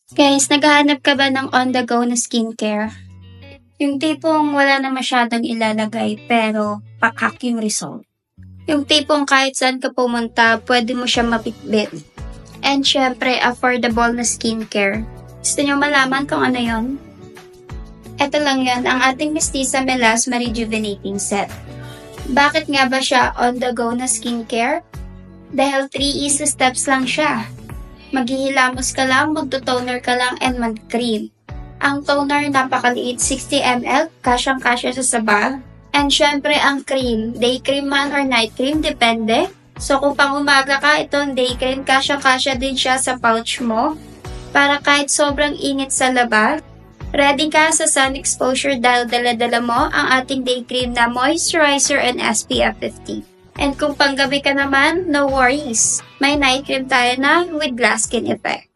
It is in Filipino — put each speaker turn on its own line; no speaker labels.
Guys, naghahanap ka ba ng on-the-go na skincare? Yung tipong wala na masyadong ilalagay pero pakak yung result. Yung tipong kahit saan ka pumunta, pwede mo siya mabitbit. And syempre, affordable na skincare. Gusto nyo malaman kung ano yon? Ito lang yon, ang ating Mestiza Melasma Rejuvenating Set. Bakit nga ba siya on-the-go na skincare? Dahil 3 easy steps lang siya. Maghihilamos ka lang, magto-toner ka lang, and mag-cream. Ang toner napakaliit, 60 ml, kasyang-kasya sa saba. And syempre ang cream, day cream man or night cream, depende. So kung pang umaga ka, itong day cream, kasyang-kasya din siya sa pouch mo. Para kahit sobrang init sa labas, ready ka sa sun exposure dahil dala-dala mo ang ating day cream na moisturizer and SPF 50. And kung panggabi ka naman, no worries. May night cream tayo na with glass skin effect.